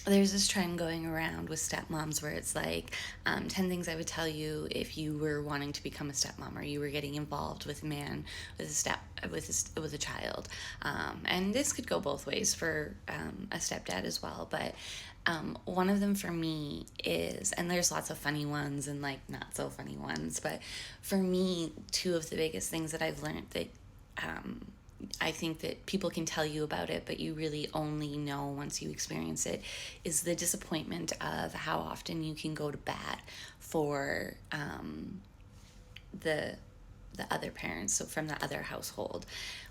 there's this trend going around with stepmoms where it's like 10 things I would tell you if you were wanting to become a stepmom, or you were getting involved with a man with a child. And this could go both ways for a stepdad as well, but one of them for me is, and there's lots of funny ones and like not so funny ones, but for me, two of the biggest things that I've learned that um, I think that people can tell you about it, but you really only know once you experience it, is the disappointment of how often you can go to bat for the other parents, so from the other household,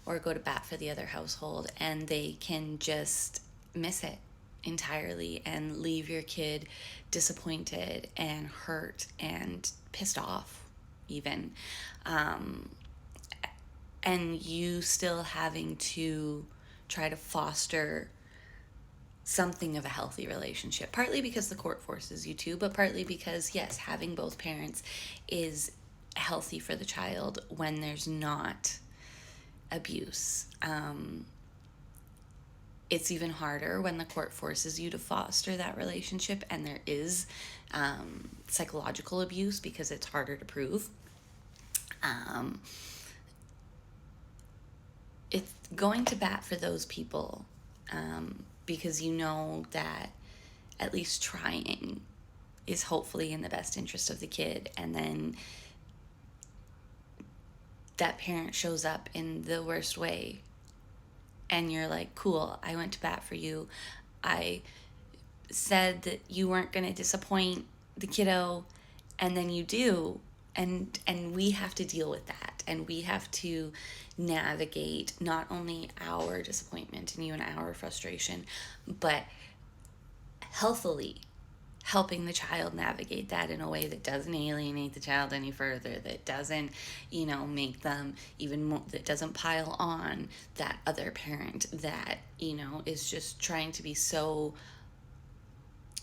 or go to bat for the other household, and they can just miss it entirely and leave your kid disappointed and hurt and pissed off, even. Um, and you still having to try to foster something of a healthy relationship, partly because the court forces you to, but partly because, yes, having both parents is healthy for the child when there's not abuse. It's even harder when the court forces you to foster that relationship and there is psychological abuse, because it's harder to prove. Um, it's going to bat for those people, because you know that at least trying is hopefully in the best interest of the kid. And then that parent shows up in the worst way, and you're like, cool, I went to bat for you. I said that you weren't going to disappoint the kiddo, and then you do. And we have to deal with that, and we have to navigate not only our disappointment and you and our frustration, but healthily helping the child navigate that in a way that doesn't alienate the child any further, that doesn't, make them even more, that doesn't pile on that other parent that, is just trying to be so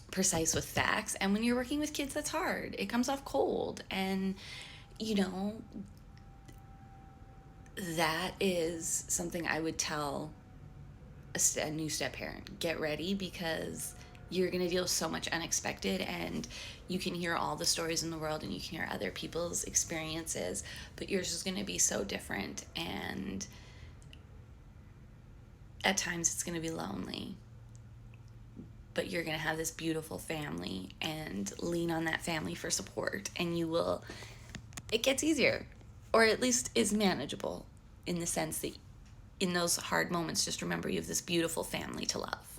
precise with facts. And when you're working with kids, that's hard. It comes off cold. And, that is something I would tell a new step parent. Get ready, because you're going to deal with so much unexpected, and you can hear all the stories in the world and you can hear other people's experiences, but yours is going to be so different, and at times it's going to be lonely, but you're going to have this beautiful family and lean on that family for support, and it gets easier, or at least is manageable, in the sense that in those hard moments, just remember you have this beautiful family to love.